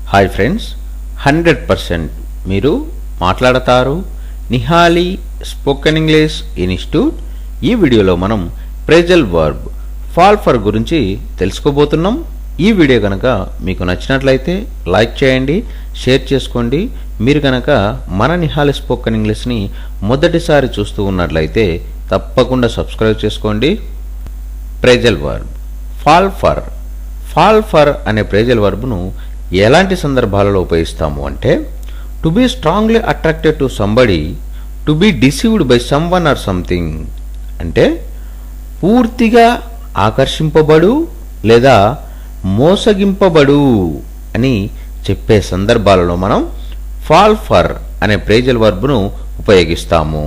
Hi friends, 100% మీరు మాట్లాడతారు Nihali spoken English institute. ఈ వీడియోలో మనం ప్రెజల్ వర్బ్ ఫాల్ ఫర్ గురించి తెలుసుకోబోతున్నాం. ఈ వీడియో కనుక మీకు నచ్చినట్లయితే లైక్ చేయండి, షేర్ చేసుకోండి. మీరు కనుక మన నిహాలి స్పోకెన్ ఇంగ్లీష్ని మొదటిసారి చూస్తూ ఉన్నట్లయితే తప్పకుండా సబ్స్క్రైబ్ చేసుకోండి. Phrasal verb fall for. Fall for అనే ప్రెజల్ వర్బ్ను ఎలాంటి సందర్భాలలో ఉపయోగిస్తాము అంటే, to be strongly attracted to somebody, to be deceived by someone or something. అంటే పూర్తిగా ఆకర్షింపబడు లేదా మోసగింపబడు అని చెప్పే సందర్భాలలో మనం ఫాల్ ఫర్ అనే ప్రెజల్ వర్బ్ను ఉపయోగిస్తాము.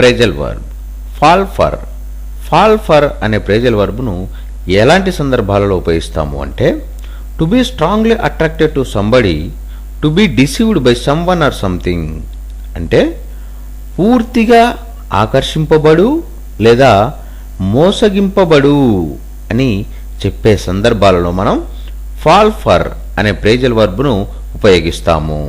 Phrasal verb fall for. Fall for అనే ప్రెజల్ వర్బ్ను ఎలాంటి సందర్భాలలో ఉపయోగిస్తాము అంటే, to be strongly attracted to somebody, to be deceived by someone or something. అంటే పూర్తిగా ఆకర్షింపబడు లేదా మోసగింపబడు అని చెప్పే సందర్భాలలో మనం ఫాల్ ఫర్ అనే ప్రెజల్ వర్బ్ను ఉపయోగిస్తాము.